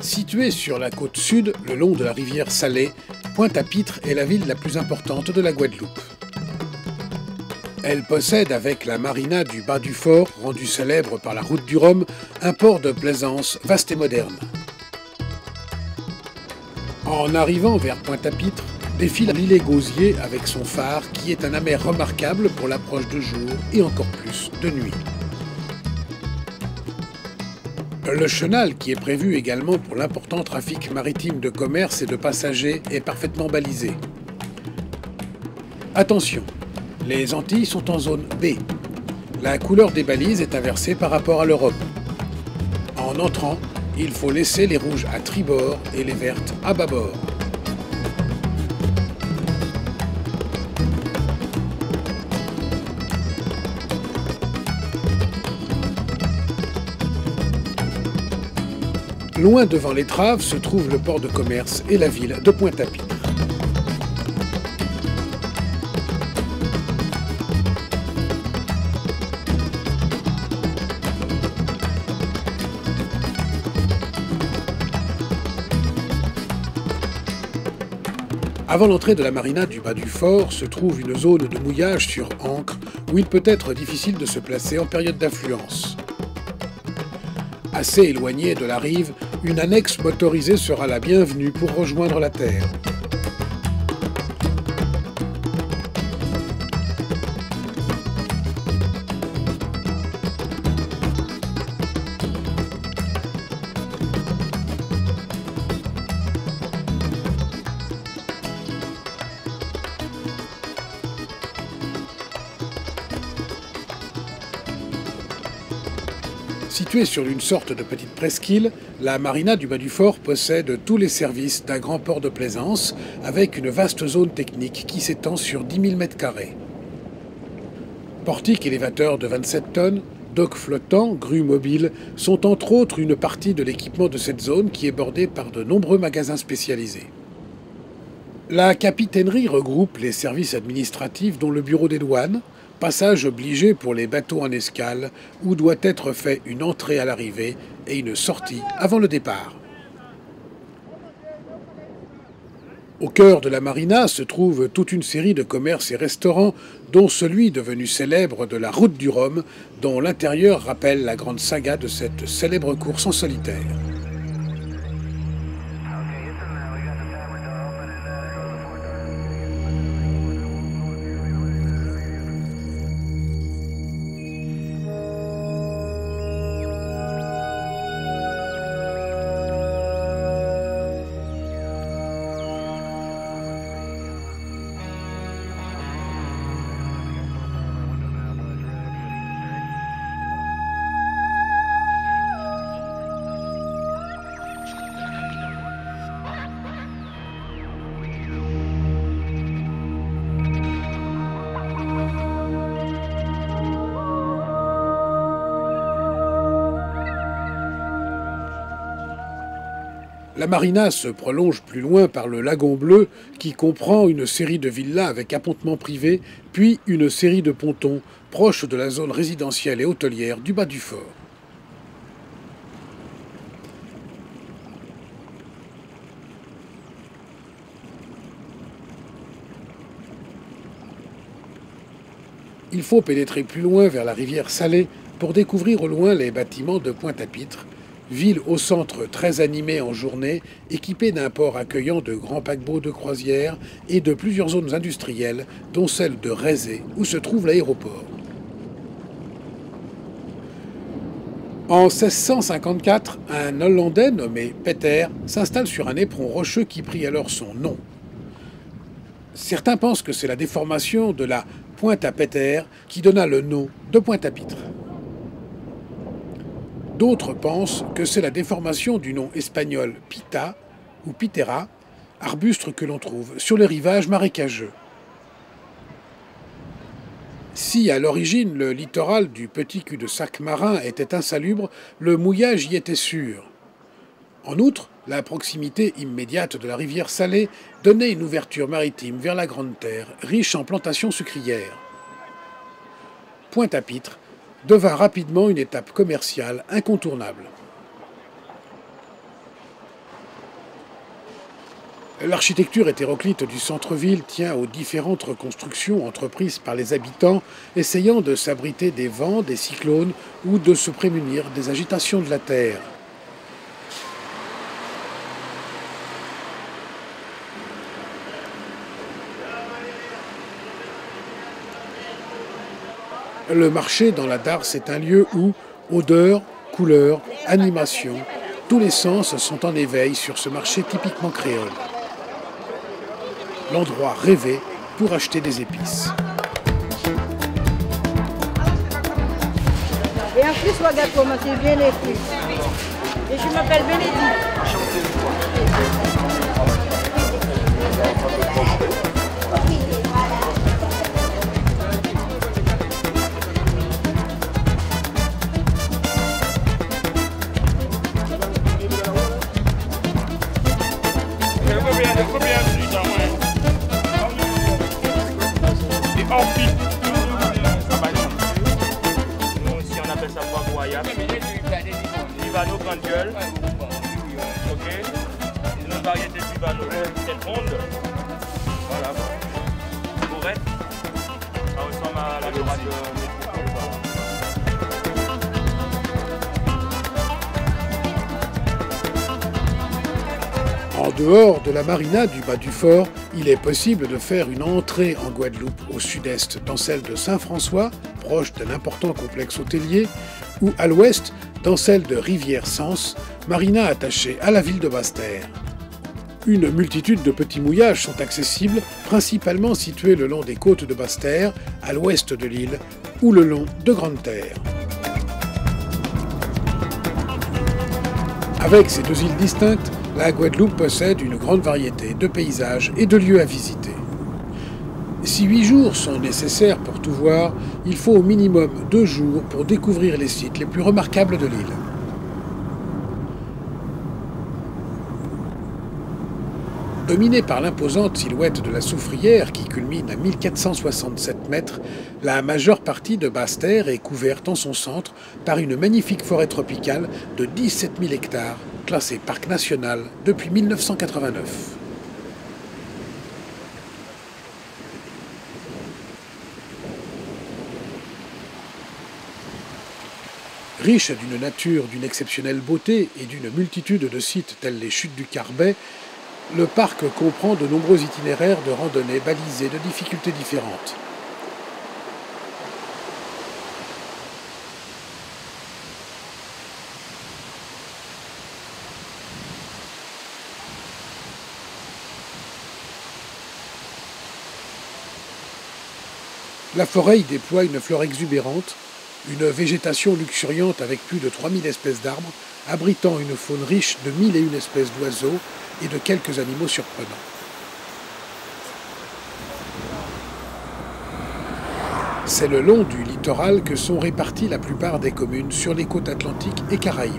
Située sur la côte sud, le long de la rivière Salée, Pointe-à-Pitre est la ville la plus importante de la Guadeloupe. Elle possède, avec la marina du Bas du Fort, rendue célèbre par la route du Rhum, un port de plaisance vaste et moderne. En arrivant vers Pointe-à-Pitre, défile l'îlet Gausier avec son phare qui est un amer remarquable pour l'approche de jour et encore plus de nuit. Le chenal, qui est prévu également pour l'important trafic maritime de commerce et de passagers, est parfaitement balisé. Attention, les Antilles sont en zone B. La couleur des balises est inversée par rapport à l'Europe. En entrant, il faut laisser les rouges à tribord et les vertes à bâbord. Loin devant l'étrave se trouve le port de commerce et la ville de Pointe-à-Pitre. Avant l'entrée de la marina du Bas du Fort se trouve une zone de mouillage sur ancre où il peut être difficile de se placer en période d'affluence. Assez éloignée de la rive, une annexe motorisée sera la bienvenue pour rejoindre la terre. Située sur une sorte de petite presqu'île, la marina du Bas du Fort possède tous les services d'un grand port de plaisance avec une vaste zone technique qui s'étend sur 10 000 m². Portiques élévateurs de 27 tonnes, docks flottants, grues mobiles sont entre autres une partie de l'équipement de cette zone qui est bordée par de nombreux magasins spécialisés. La capitainerie regroupe les services administratifs dont le bureau des douanes, passage obligé pour les bateaux en escale où doit être fait une entrée à l'arrivée et une sortie avant le départ. Au cœur de la marina se trouve toute une série de commerces et restaurants, dont celui devenu célèbre de la route du Rhum, dont l'intérieur rappelle la grande saga de cette célèbre course en solitaire. La marina se prolonge plus loin par le lagon bleu qui comprend une série de villas avec appontement privé, puis une série de pontons proches de la zone résidentielle et hôtelière du Bas du Fort. Il faut pénétrer plus loin vers la rivière Salée pour découvrir au loin les bâtiments de Pointe-à-Pitre, ville au centre très animée en journée, équipée d'un port accueillant de grands paquebots de croisière et de plusieurs zones industrielles, dont celle de Rézé, où se trouve l'aéroport. En 1654, un Hollandais nommé Peter s'installe sur un éperon rocheux qui prit alors son nom. Certains pensent que c'est la déformation de la Pointe à Peter qui donna le nom de Pointe-à-Pitre. D'autres pensent que c'est la déformation du nom espagnol pita ou pitera, arbuste que l'on trouve sur les rivages marécageux. Si à l'origine le littoral du petit cul-de-sac marin était insalubre, le mouillage y était sûr. En outre, la proximité immédiate de la rivière Salée donnait une ouverture maritime vers la Grande Terre, riche en plantations sucrières. Pointe-à-Pitre devint rapidement une étape commerciale incontournable. L'architecture hétéroclite du centre-ville tient aux différentes reconstructions entreprises par les habitants, essayant de s'abriter des vents, des cyclones ou de se prémunir des agitations de la terre. Le marché dans la Darse est un lieu où odeur, couleur, animation, tous les sens sont en éveil sur ce marché typiquement créole. L'endroit rêvé pour acheter des épices. Et en plus, regarde comment c'est bien écrit. Et je m'appelle Bénédicte. Nous ici on appelle ça bois royal. Vivano grande gueule. Ok. C'est une variété de Vivano telle ronde. Voilà. Bourrette. Ça ressemble à la dorade de En dehors de la marina du bas du fort, il est possible de faire une entrée en Guadeloupe au sud-est dans celle de Saint-François, proche d'un important complexe hôtelier, ou à l'ouest dans celle de Rivière-Sens, marina attachée à la ville de Basse-Terre. Une multitude de petits mouillages sont accessibles, principalement situés le long des côtes de Basse-Terre, à l'ouest de l'île, ou le long de Grande-Terre. Avec ces deux îles distinctes, la Guadeloupe possède une grande variété de paysages et de lieux à visiter. Si 8 jours sont nécessaires pour tout voir, il faut au minimum 2 jours pour découvrir les sites les plus remarquables de l'île. Dominée par l'imposante silhouette de la Soufrière qui culmine à 1467 mètres, la majeure partie de Basse-Terre est couverte en son centre par une magnifique forêt tropicale de 17 000 hectares, classée parc national depuis 1989. Riche d'une nature d'une exceptionnelle beauté et d'une multitude de sites tels les chutes du Carbet, le parc comprend de nombreux itinéraires de randonnée balisés de difficultés différentes. La forêt y déploie une flore exubérante, une végétation luxuriante avec plus de 3000 espèces d'arbres, abritant une faune riche de 1001 espèces d'oiseaux et de quelques animaux surprenants. C'est le long du littoral que sont réparties la plupart des communes sur les côtes atlantiques et caraïbes.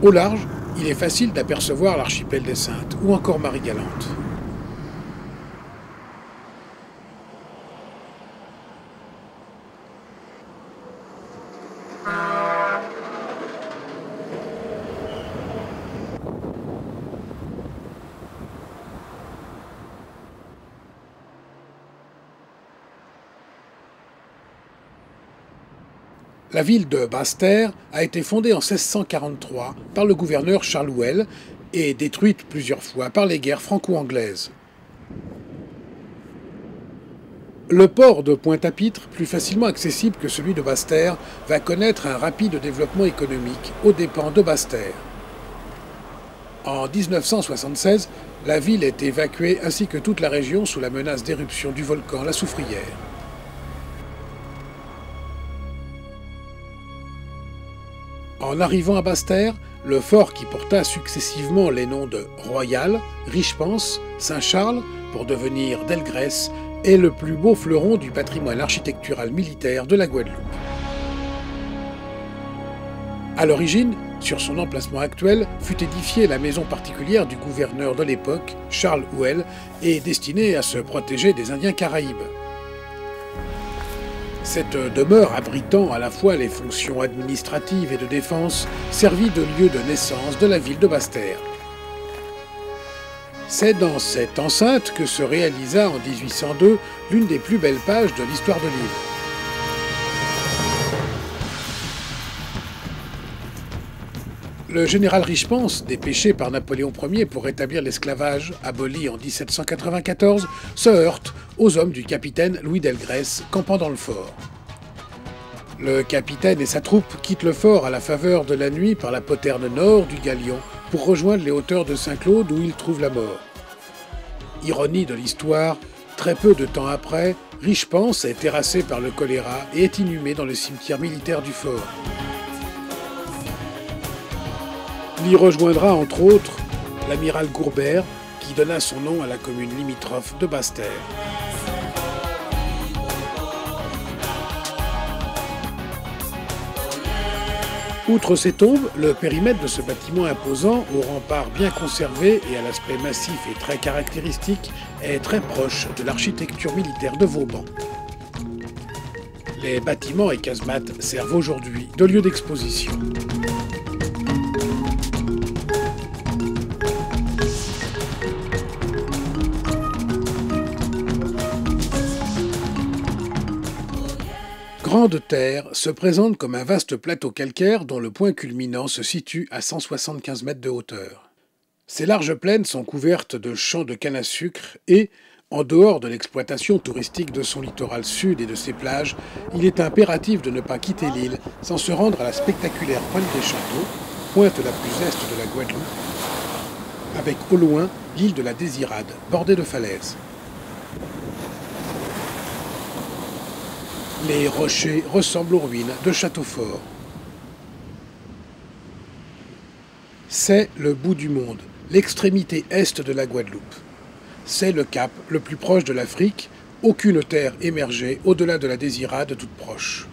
Au large, il est facile d'apercevoir l'archipel des Saintes ou encore Marie-Galante. La ville de Basse-Terre a été fondée en 1643 par le gouverneur Charles Houel et détruite plusieurs fois par les guerres franco-anglaises. Le port de Pointe-à-Pitre, plus facilement accessible que celui de Basse-Terre, va connaître un rapide développement économique aux dépens de Basse-Terre. En 1976, la ville est évacuée ainsi que toute la région sous la menace d'éruption du volcan La Soufrière. En arrivant à Basse-Terre, le fort qui porta successivement les noms de Royal, Richepense, Saint-Charles, pour devenir Delgrès, est le plus beau fleuron du patrimoine architectural militaire de la Guadeloupe. À l'origine, sur son emplacement actuel, fut édifiée la maison particulière du gouverneur de l'époque, Charles Houel, et destinée à se protéger des Indiens caraïbes. Cette demeure abritant à la fois les fonctions administratives et de défense servit de lieu de naissance de la ville de Basse-Terre. C'est dans cette enceinte que se réalisa en 1802 l'une des plus belles pages de l'histoire de l'île. Le général Richepens, dépêché par Napoléon Ier pour rétablir l'esclavage, aboli en 1794, se heurte aux hommes du capitaine Louis Delgrès, campant dans le fort. Le capitaine et sa troupe quittent le fort à la faveur de la nuit par la poterne nord du galion pour rejoindre les hauteurs de Saint-Claude où ils trouvent la mort. Ironie de l'histoire, très peu de temps après, Richepens est terrassé par le choléra et est inhumé dans le cimetière militaire du fort. Il y rejoindra entre autres l'amiral Gourbert, qui donna son nom à la commune limitrophe de Basse-Terre. Outre ces tombes, le périmètre de ce bâtiment imposant, aux remparts bien conservés et à l'aspect massif et très caractéristique, est très proche de l'architecture militaire de Vauban. Les bâtiments et casemates servent aujourd'hui de lieu d'exposition. Grande-Terre se présente comme un vaste plateau calcaire dont le point culminant se situe à 175 mètres de hauteur. Ces larges plaines sont couvertes de champs de canne à sucre et, en dehors de l'exploitation touristique de son littoral sud et de ses plages, il est impératif de ne pas quitter l'île sans se rendre à la spectaculaire Pointe des Châteaux, pointe la plus est de la Guadeloupe, avec au loin l'île de la Désirade, bordée de falaises. Les rochers ressemblent aux ruines de Châteaufort. C'est le bout du monde, l'extrémité est de la Guadeloupe. C'est le cap le plus proche de l'Afrique, aucune terre émergée au-delà de la Désirade toute proche.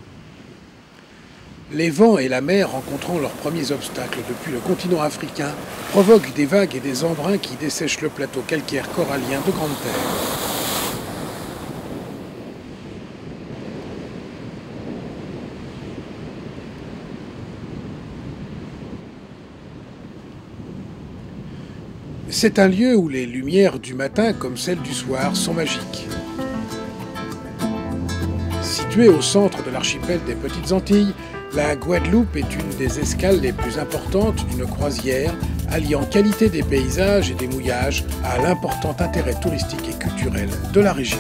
Les vents et la mer, rencontrant leurs premiers obstacles depuis le continent africain, provoquent des vagues et des embruns qui dessèchent le plateau calcaire corallien de Grande-Terre. C'est un lieu où les lumières du matin comme celles du soir sont magiques. Située au centre de l'archipel des Petites Antilles, la Guadeloupe est une des escales les plus importantes d'une croisière, alliant qualité des paysages et des mouillages à l'important intérêt touristique et culturel de la région.